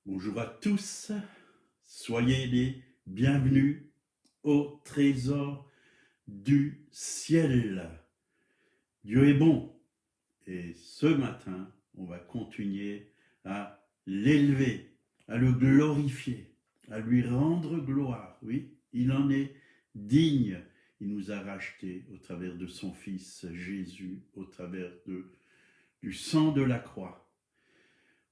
Bonjour à tous, soyez les bienvenus au trésor du ciel. Dieu est bon et ce matin, on va continuer à l'élever, à le glorifier, à lui rendre gloire. Oui, il en est digne. Il nous a rachetés au travers de son Fils Jésus, au travers du sang de la croix.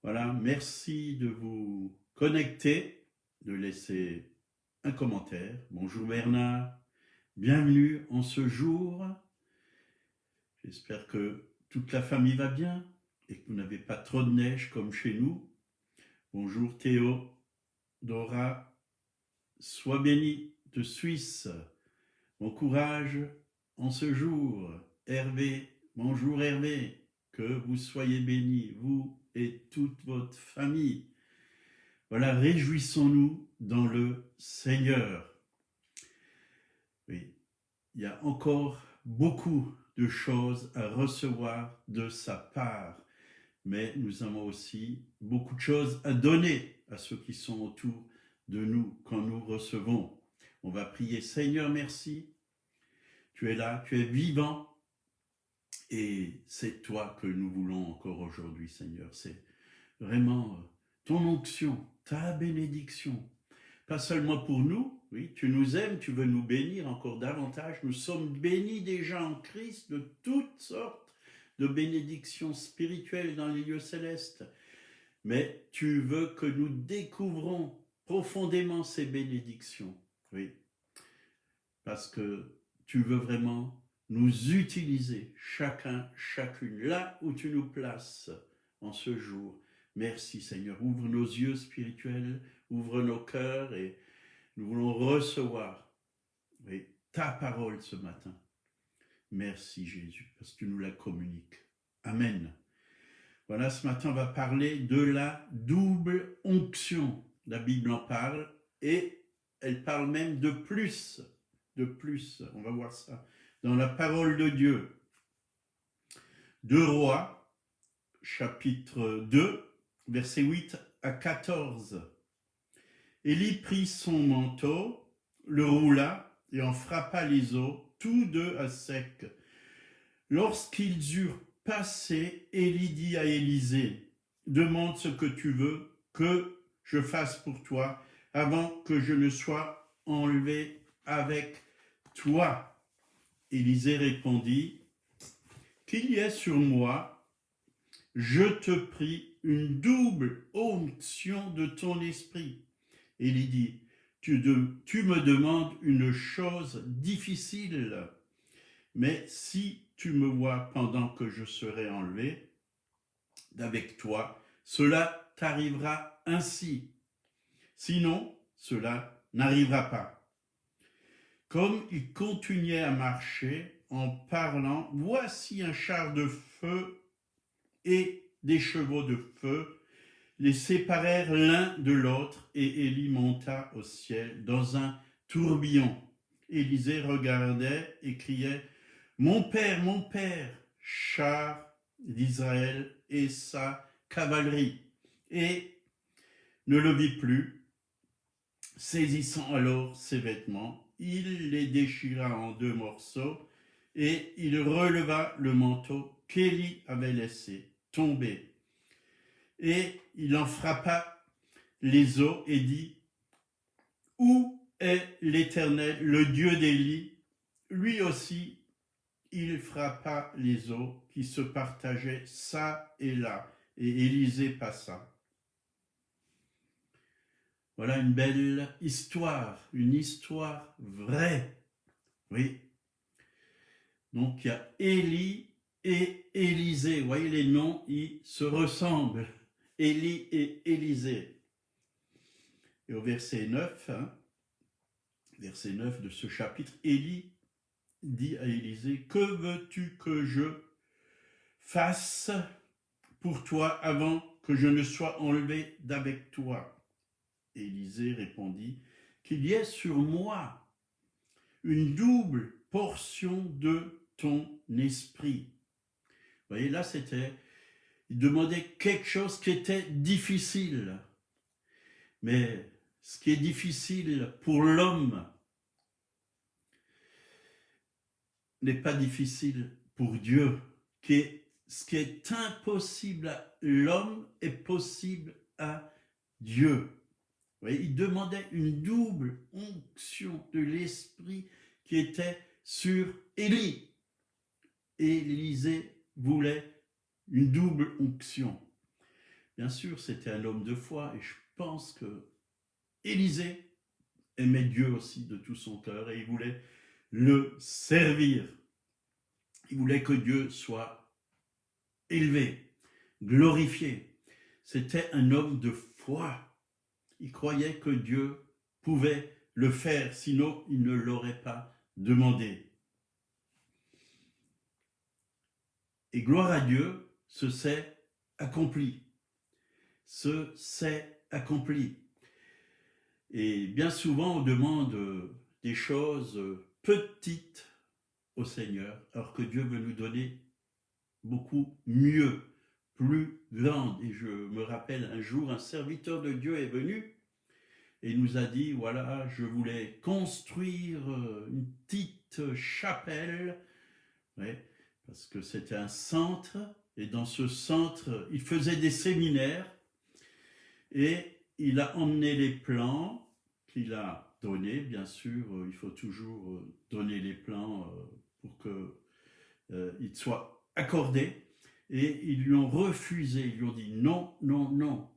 Voilà, merci de vous connecter, de laisser un commentaire. Bonjour Bernard, bienvenue en ce jour. J'espère que toute la famille va bien et que vous n'avez pas trop de neige comme chez nous. Bonjour Théo, Dora, sois béni de Suisse. Bon courage en ce jour. Hervé, bonjour Hervé, que vous soyez bénis, vous et toute votre famille. Voilà, réjouissons-nous dans le Seigneur. Oui, il y a encore beaucoup de choses à recevoir de sa part, mais nous avons aussi beaucoup de choses à donner à ceux qui sont autour de nous quand nous recevons. On va prier, Seigneur, merci. Tu es là, tu es vivant, et c'est toi que nous voulons encore aujourd'hui, Seigneur. C'est vraiment ton onction, ta bénédiction. Pas seulement pour nous, oui, tu nous aimes, tu veux nous bénir encore davantage. Nous sommes bénis déjà en Christ de toutes sortes de bénédictions spirituelles dans les lieux célestes. Mais tu veux que nous découvrons profondément ces bénédictions, oui, parce que tu veux vraiment nous utiliser, chacun, chacune, là où tu nous places en ce jour. Merci Seigneur, ouvre nos yeux spirituels, ouvre nos cœurs et nous voulons recevoir, oui, ta parole ce matin. Merci Jésus, parce que tu nous la communiques. Amen. Voilà, ce matin, on va parler de la double onction. La Bible en parle et elle parle même de plus. De plus, on va voir ça dans la parole de Dieu. 2 Rois, chapitre 2, versets 8 à 14. Élie prit son manteau, le roula et en frappa les os, tous deux à sec. Lorsqu'ils eurent passé, Élie dit à Élisée, « Demande ce que tu veux que je fasse pour toi avant que je ne sois enlevé avec toi. » Élisée répondit, « Qu'il y ait sur moi, je te prie, une double onction de ton esprit. » Élie dit, tu me demandes une chose difficile, mais si tu me vois pendant que je serai enlevé d'avec toi, cela t'arrivera ainsi. Sinon, cela n'arrivera pas. Comme il continuait à marcher en parlant, voici un char de feu et des chevaux de feu les séparèrent l'un de l'autre et Élie monta au ciel dans un tourbillon. Élisée regardait et criait, mon père, char d'Israël et sa cavalerie. » Et ne le vit plus. Saisissant alors ses vêtements, il les déchira en 2 morceaux et il releva le manteau qu'Élie avait laissé tomber. Et il en frappa les os et dit, « Où est l'Éternel, le Dieu d'Élie ?» Lui aussi, il frappa les os qui se partageaient çà et là, et Élisée passa. Voilà une belle histoire, une histoire vraie. Oui. Donc il y a Élie et Élisée. Vous voyez, les noms, ils se ressemblent. Élie et Élisée. Et au verset 9, verset 9 de ce chapitre, Élie dit à Élisée, « Que veux-tu que je fasse pour toi avant que je ne sois enlevé d'avec toi ?» Élisée répondit, « Qu'il y ait sur moi une double portion de ton esprit. » Vous voyez, là, il demandait quelque chose qui était difficile. Mais ce qui est difficile pour l'homme n'est pas difficile pour Dieu. Ce qui est impossible à l'homme est possible à Dieu. Vous voyez, il demandait une double onction de l'Esprit qui était sur Élie. Élisée voulait une double onction. Bien sûr, c'était un homme de foi et je pense que Élisée aimait Dieu aussi de tout son cœur et il voulait le servir. Il voulait que Dieu soit élevé, glorifié. C'était un homme de foi. Il croyait que Dieu pouvait le faire, sinon il ne l'aurait pas demandé. Et gloire à Dieu, ce s'est accompli. Ce s'est accompli. Et bien souvent, on demande des choses petites au Seigneur, alors que Dieu veut nous donner beaucoup mieux, plus grande. Et je me rappelle un jour, un serviteur de Dieu est venu et nous a dit, voilà, je voulais construire une petite chapelle, ouais, parce que c'était un centre, et dans ce centre, il faisait des séminaires, et il a emmené les plans qu'il a donnés, bien sûr, il faut toujours donner les plans pour qu'ils soient accordés, et ils lui ont refusé, ils lui ont dit non, non, non.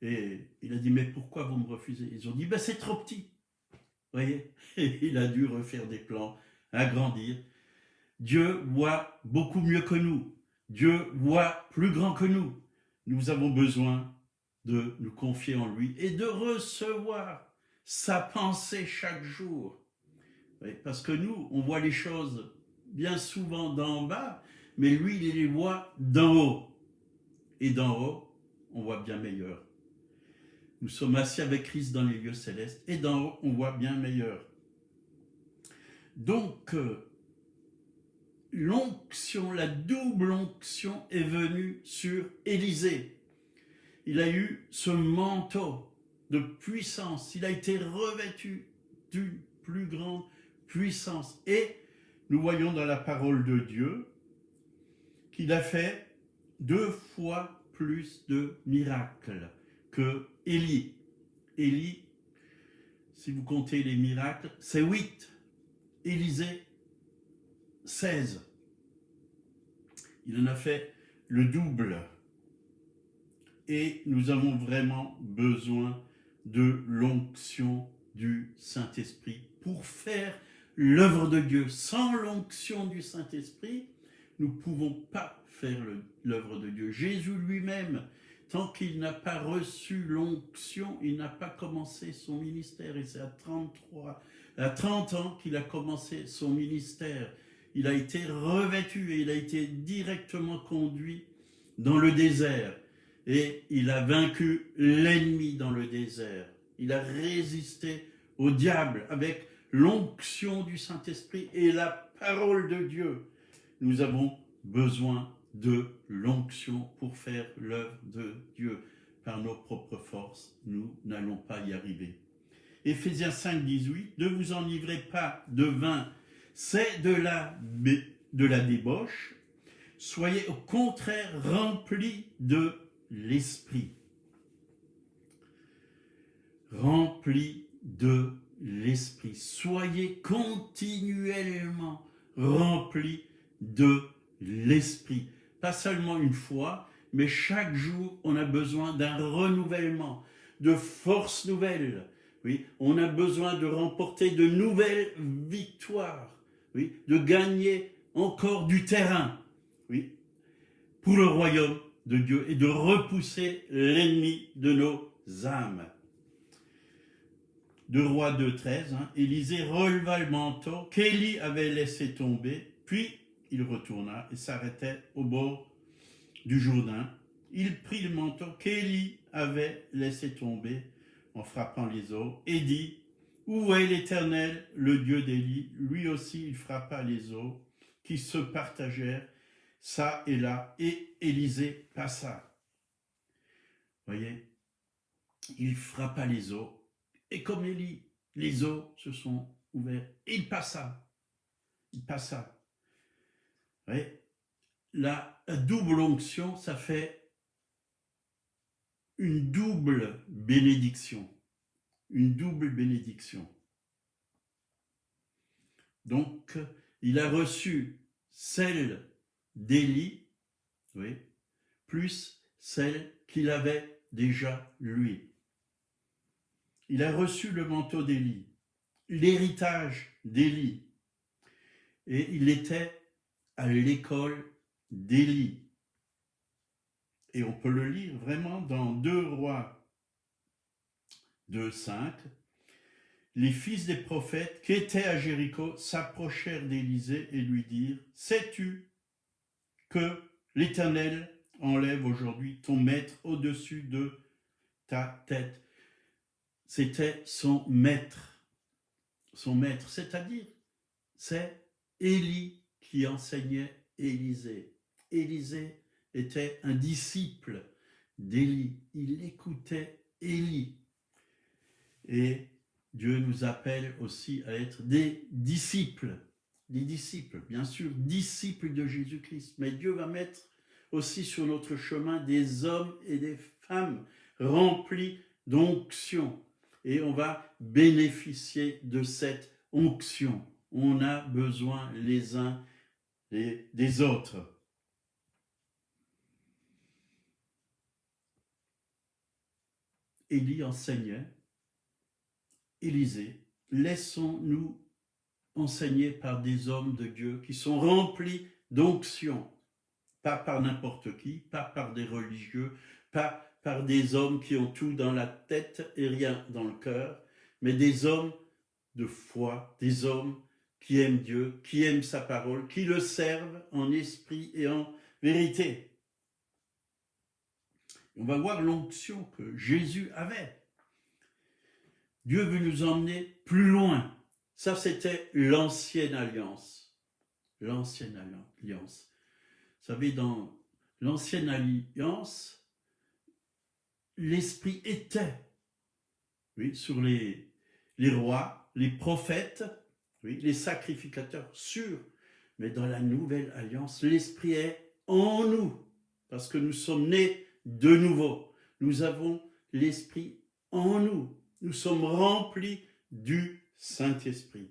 Et il a dit, mais pourquoi vous me refusez? Ils ont dit, ben c'est trop petit. Vous voyez? Et il a dû refaire des plans, agrandir. Dieu voit beaucoup mieux que nous. Dieu voit plus grand que nous. Nous avons besoin de nous confier en lui et de recevoir sa pensée chaque jour. Oui, parce que nous, on voit les choses bien souvent d'en bas, mais lui, il les voit d'en haut. Et d'en haut, on voit bien meilleur. Nous sommes assis avec Christ dans les lieux célestes, et d'en haut, on voit bien meilleur. Donc, l'onction, la double onction est venue sur Élisée. Il a eu ce manteau de puissance, il a été revêtu d'une plus grande puissance. Et nous voyons dans la parole de Dieu qu'il a fait 2 fois plus de miracles que Élie. Élie, si vous comptez les miracles, c'est 8. Élisée, 16. Il en a fait le double. Et nous avons vraiment besoin de l'onction du Saint-Esprit pour faire l'œuvre de Dieu. Sans l'onction du Saint-Esprit, nous ne pouvons pas faire l'œuvre de Dieu. Jésus lui-même, tant qu'il n'a pas reçu l'onction, il n'a pas commencé son ministère. Et c'est à 30 ans qu'il a commencé son ministère. Il a été revêtu et il a été directement conduit dans le désert. Et il a vaincu l'ennemi dans le désert. Il a résisté au diable avec l'onction du Saint-Esprit et la parole de Dieu. Nous avons besoin de l'onction pour faire l'œuvre de Dieu. Par nos propres forces, nous n'allons pas y arriver. Éphésiens 5, 18, ne vous enivrez pas de vin, c'est de la débauche. Soyez au contraire remplis de l'Esprit. Remplis de l'Esprit. Soyez continuellement remplis de l'Esprit. Pas seulement une fois, mais chaque jour, on a besoin d'un renouvellement, de forces nouvelles. Oui, on a besoin de remporter de nouvelles victoires. Oui, de gagner encore du terrain. Oui, pour le royaume de Dieu et de repousser l'ennemi de nos âmes. 2 Rois 2,13, Élisée releva le manteau qu'Élie avait laissé tomber, puis il retourna et s'arrêtait au bord du Jourdain. Il prit le manteau qu'Élie avait laissé tomber en frappant les eaux et dit, où est l'Éternel, le Dieu d'Élie? Lui aussi il frappa les eaux qui se partagèrent ça et là, et Élisée passa. Voyez, il frappa les eaux, et comme Élie, les eaux se sont ouvertes, et il passa. Il passa. Ouais. La double onction, ça fait une double bénédiction. Une double bénédiction. Donc, il a reçu celle d'Élie, oui, plus celle qu'il avait déjà lui. Il a reçu le manteau d'Élie, l'héritage d'Élie, et il était à l'école d'Élie. Et on peut le lire vraiment dans 2 Rois 2,5. Les fils des prophètes qui étaient à Jéricho s'approchèrent d'Élisée et lui dirent: sais-tu que l'Éternel enlève aujourd'hui ton maître au-dessus de ta tête? C'était son maître, c'est-à-dire c'est Élie qui enseignait Élisée. Élisée était un disciple d'Élie, il écoutait Élie. Et Dieu nous appelle aussi à être des disciples, bien sûr, disciples de Jésus-Christ. Mais Dieu va mettre aussi sur notre chemin des hommes et des femmes remplis d'onction. Et on va bénéficier de cette onction. On a besoin les uns des autres. Élie enseignait, Élisée, laissons-nous enseigner par des hommes de Dieu qui sont remplis d'onction, pas par n'importe qui, pas par des religieux, pas par des hommes qui ont tout dans la tête et rien dans le cœur, mais des hommes de foi, des hommes qui aiment Dieu, qui aiment sa parole, qui le servent en esprit et en vérité. On va voir l'onction que Jésus avait. Dieu veut nous emmener plus loin. Ça, c'était l'ancienne alliance. L'ancienne alliance. Vous savez, dans l'ancienne alliance, l'Esprit était, oui, sur les rois, les prophètes, oui, les sacrificateurs, sûrs. Mais dans la nouvelle alliance, l'Esprit est en nous, parce que nous sommes nés de nouveau. Nous avons l'Esprit en nous. Nous sommes remplis du Saint-Esprit.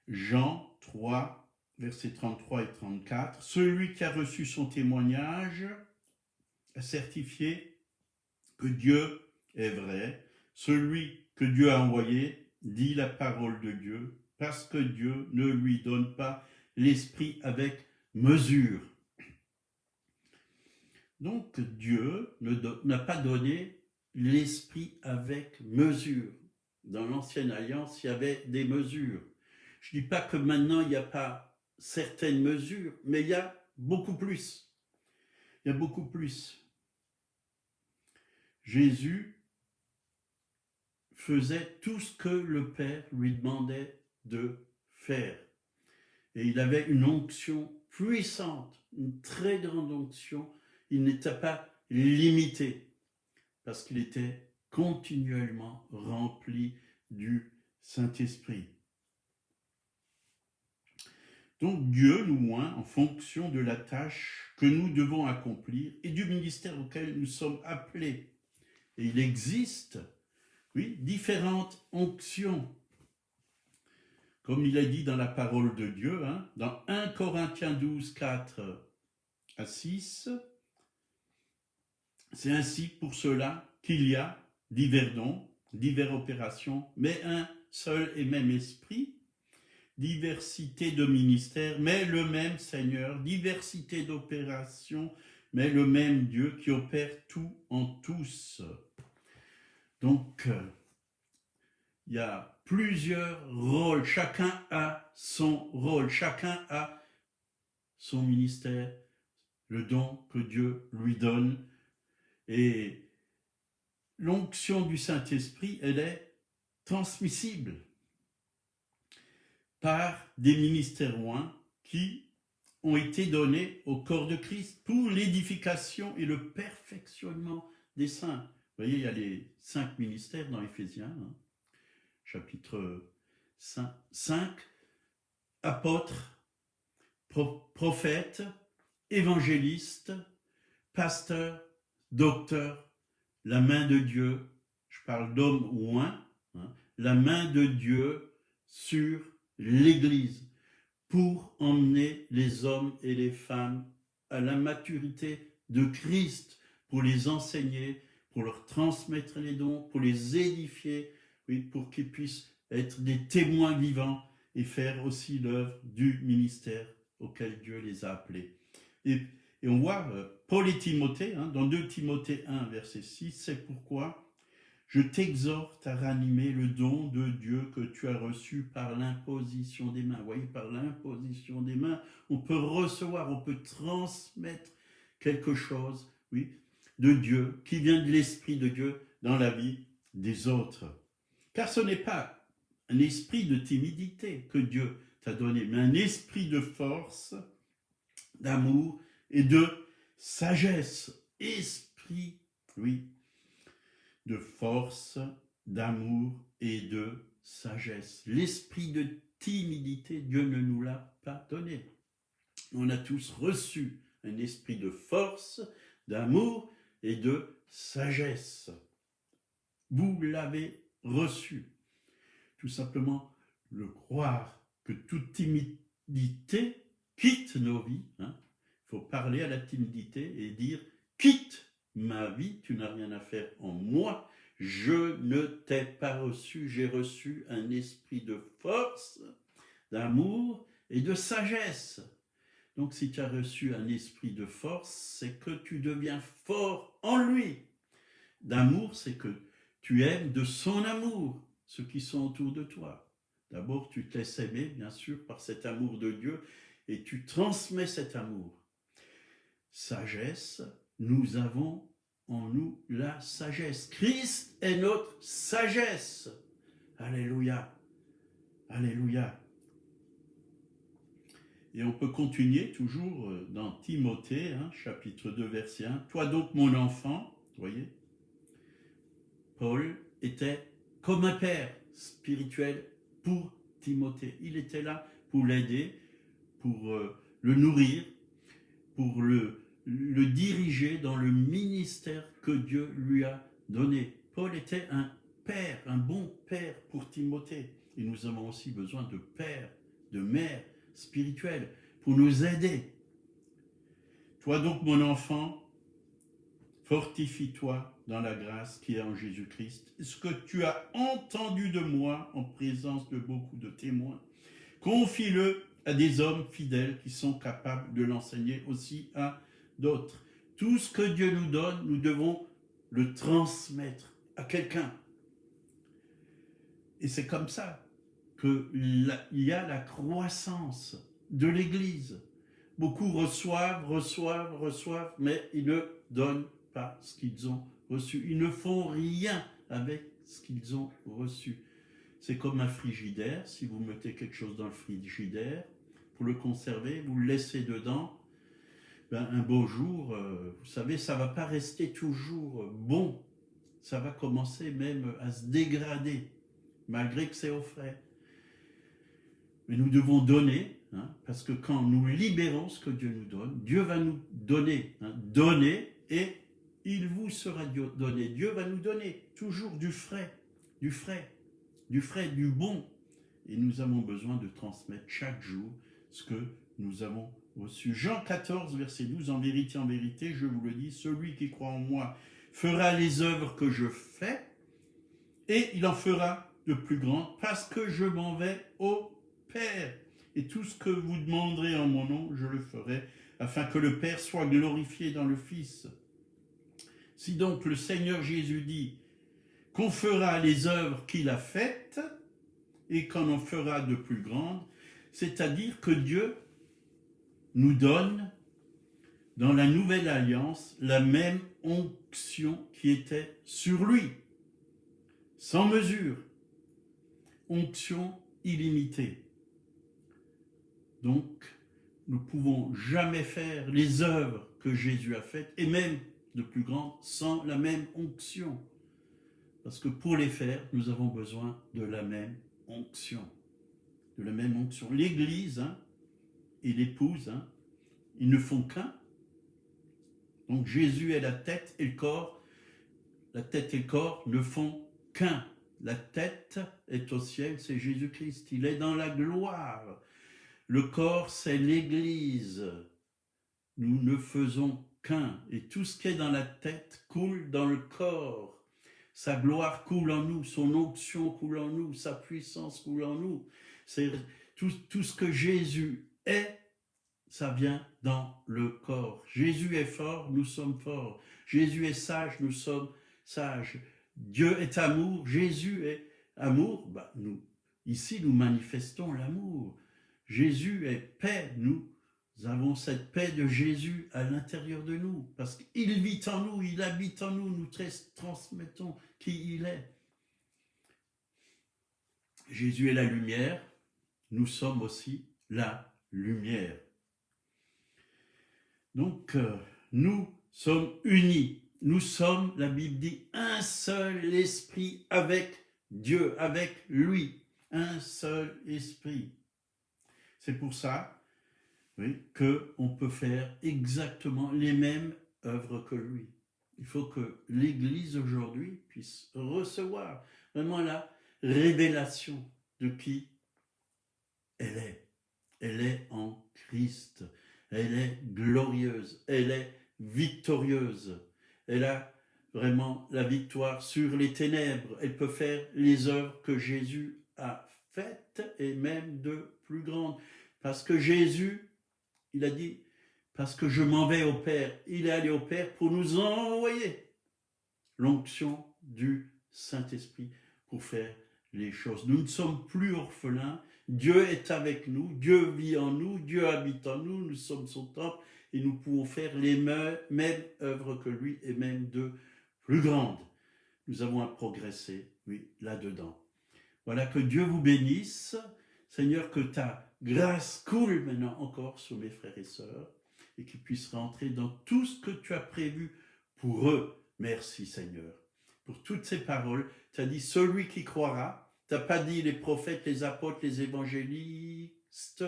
Jean 3, versets 33 et 34. Celui qui a reçu son témoignage a certifié que Dieu est vrai. Celui que Dieu a envoyé dit la parole de Dieu, parce que Dieu ne lui donne pas l'Esprit avec mesure. Donc Dieu n'a pas donné l'Esprit avec mesure. Dans l'ancienne alliance, il y avait des mesures. Je ne dis pas que maintenant, il n'y a pas certaines mesures, mais il y a beaucoup plus. Il y a beaucoup plus. Jésus faisait tout ce que le Père lui demandait de faire. Et il avait une onction puissante, une très grande onction. Il n'était pas limité, parce qu'il était continuellement rempli du Saint-Esprit. Donc Dieu nous oint en fonction de la tâche que nous devons accomplir et du ministère auquel nous sommes appelés. Et il existe, oui, différentes onctions. Comme il a dit dans la parole de Dieu, dans 1 Corinthiens 12, 4 à 6, c'est ainsi pour cela qu'il y a divers dons, diverses opérations, mais un seul et même esprit, diversité de ministères, mais le même Seigneur, diversité d'opérations, mais le même Dieu qui opère tout en tous. Donc, il y a plusieurs rôles, chacun a son rôle, chacun a son ministère, le don que Dieu lui donne. Et l'onction du Saint-Esprit, elle est transmissible par des ministères oints qui ont été donnés au corps de Christ pour l'édification et le perfectionnement des saints. Vous voyez, il y a les 5 ministères dans Éphésiens, hein, chapitre 5, apôtres, prophètes, évangélistes, pasteurs, docteurs, la main de Dieu, je parle d'homme ou un, hein, la main de Dieu sur l'Église pour emmener les hommes et les femmes à la maturité de Christ, pour les enseigner, pour leur transmettre les dons, pour les édifier, oui, pour qu'ils puissent être des témoins vivants et faire aussi l'œuvre du ministère auquel Dieu les a appelés. Et on voit Paul et Timothée, hein, dans 2 Timothée 1, verset 6, c'est pourquoi je t'exhorte à ranimer le don de Dieu que tu as reçu par l'imposition des mains. Vous voyez, par l'imposition des mains, on peut recevoir, on peut transmettre quelque chose, oui, de Dieu, qui vient de l'Esprit de Dieu dans la vie des autres. Car ce n'est pas un esprit de timidité que Dieu t'a donné, mais un esprit de force, d'amour et de sagesse. Esprit, oui, de force, d'amour et de sagesse. L'esprit de timidité, Dieu ne nous l'a pas donné. On a tous reçu un esprit de force, d'amour et de sagesse. Vous l'avez reçu. Tout simplement le croire que toute timidité quitte nos vies. Hein. Il faut parler à la timidité et dire « quitte ma vie, tu n'as rien à faire en moi, je ne t'ai pas reçu, j'ai reçu un esprit de force, d'amour et de sagesse. » Donc si tu as reçu un esprit de force, c'est que tu deviens fort en lui. D'amour, c'est que tu aimes de son amour ceux qui sont autour de toi. D'abord, tu te laisses aimer, bien sûr, par cet amour de Dieu, et tu transmets cet amour. Sagesse, nous avons en nous la sagesse. Christ est notre sagesse. Alléluia. Alléluia. Et on peut continuer toujours dans Timothée, hein, chapitre 2, verset 1. Toi donc, mon enfant, vous voyez, Paul était comme un père spirituel pour Timothée. Il était là pour l'aider, pour le nourrir, pour le diriger dans le ministère que Dieu lui a donné. Paul était un père, un bon père pour Timothée. Et nous avons aussi besoin de pères, de mères spirituelles pour nous aider. Toi donc, mon enfant, fortifie-toi dans la grâce qui est en Jésus-Christ. Ce que tu as entendu de moi en présence de beaucoup de témoins, confie-le à des hommes fidèles qui sont capables de l'enseigner aussi à d'autres. Tout ce que Dieu nous donne, nous devons le transmettre à quelqu'un. Et c'est comme ça qu'il y a la croissance de l'Église. Beaucoup reçoivent, mais ils ne donnent pas ce qu'ils ont reçu. Ils ne font rien avec ce qu'ils ont reçu. C'est comme un frigidaire. Si vous mettez quelque chose dans le frigidaire, pour le conserver, vous le laissez dedans, un beau jour, vous savez, ça ne va pas rester toujours bon. Ça va commencer même à se dégrader, malgré que c'est au frais. Mais nous devons donner, hein, parce que quand nous libérons ce que Dieu nous donne, Dieu va nous donner, hein, donner, et il vous sera donné. Dieu va nous donner toujours du frais, du bon. Et nous avons besoin de transmettre chaque jour ce que nous avons reçu. Jean 14, verset 12, en vérité, je vous le dis, celui qui croit en moi fera les œuvres que je fais, et il en fera de plus grandes, parce que je m'en vais au Père. Et tout ce que vous demanderez en mon nom, je le ferai, afin que le Père soit glorifié dans le Fils. Si donc le Seigneur Jésus dit qu'on fera les œuvres qu'il a faites, et qu'on en fera de plus grandes, c'est-à-dire que Dieu nous donne, dans la nouvelle alliance, la même onction qui était sur lui, sans mesure, onction illimitée. Donc, nous ne pouvons jamais faire les œuvres que Jésus a faites, et même de plus grande sans la même onction. Parce que pour les faire, nous avons besoin de la même onction. De la même onction. L'Église et l'épouse, ils ne font qu'un. Donc Jésus est la tête et le corps. La tête et le corps ne font qu'un. La tête est au ciel, c'est Jésus-Christ. Il est dans la gloire. Le corps, c'est l'Église. Nous ne faisons qu'un. Et tout ce qui est dans la tête coule dans le corps. Sa gloire coule en nous, son onction coule en nous, sa puissance coule en nous. C'est tout ce que Jésus est, ça vient dans le corps. Jésus est fort, nous sommes forts. Jésus est sage, nous sommes sages. Dieu est amour, Jésus est amour. Ici, nous manifestons l'amour. Jésus est paix, nous avons cette paix de Jésus à l'intérieur de nous, parce qu'il vit en nous, il habite en nous, nous transmettons qui il est. Jésus est la lumière, nous sommes aussi la lumière. Donc, nous sommes unis. Nous sommes, la Bible dit, un seul esprit avec Dieu, avec lui. Un seul esprit. C'est pour ça qu'on peut faire exactement les mêmes œuvres que lui. Il faut que l'Église aujourd'hui puisse recevoir vraiment la révélation de qui elle est. Elle est en Christ. Elle est glorieuse, elle est victorieuse. Elle a vraiment la victoire sur les ténèbres. Elle peut faire les œuvres que Jésus a faites et même de plus grandes. Parce que Jésus, il a dit, parce que je m'en vais au Père. Il est allé au Père pour nous envoyer l'onction du Saint-Esprit pour faire les choses. Nous ne sommes plus orphelins. Dieu est avec nous, Dieu vit en nous, Dieu habite en nous, nous sommes son temple et nous pouvons faire les mêmes œuvres que lui et même de plus grandes. Nous avons à progresser, là-dedans. Voilà, que Dieu vous bénisse. Seigneur, que ta grâce coule maintenant encore sur mes frères et sœurs et qu'ils puissent rentrer dans tout ce que tu as prévu pour eux. Merci Seigneur. Pour toutes ces paroles, tu as dit celui qui croira. Tu n'as pas dit les prophètes, les apôtres, les évangélistes,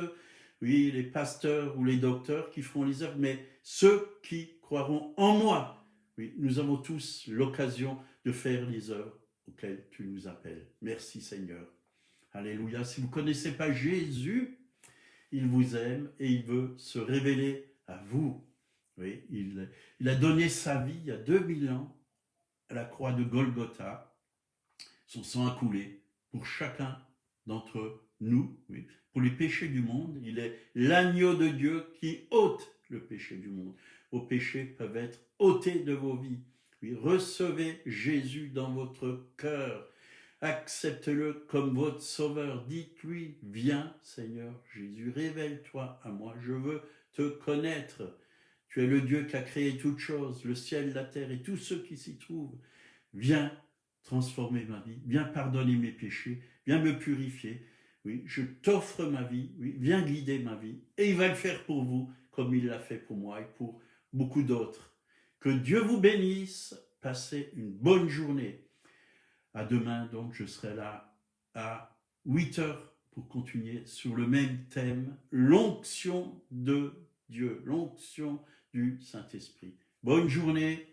les pasteurs ou les docteurs qui feront les œuvres, mais ceux qui croiront en moi. Oui, nous avons tous l'occasion de faire les œuvres auxquelles tu nous appelles. Merci Seigneur. Alléluia. Si vous ne connaissez pas Jésus, il vous aime et il veut se révéler à vous. Oui, il a donné sa vie il y a 2000 ans à la croix de Golgotha. Son sang a coulé pour chacun d'entre nous, pour les péchés du monde. Il est l'agneau de Dieu qui ôte le péché du monde. Vos péchés peuvent être ôtés de vos vies. Recevez Jésus dans votre cœur. Acceptez-le comme votre sauveur. Dites-lui, viens Seigneur Jésus, révèle-toi à moi. Je veux te connaître. Tu es le Dieu qui a créé toutes choses, le ciel, la terre et tous ceux qui s'y trouvent. Viens transformer ma vie, viens pardonner mes péchés, viens me purifier. Oui, je t'offre ma vie, viens guider ma vie. Et il va le faire pour vous, comme il l'a fait pour moi et pour beaucoup d'autres. Que Dieu vous bénisse. Passez une bonne journée. À demain, donc, je serai là à 8h pour continuer sur le même thème, l'onction de Dieu, l'onction du Saint-Esprit. Bonne journée.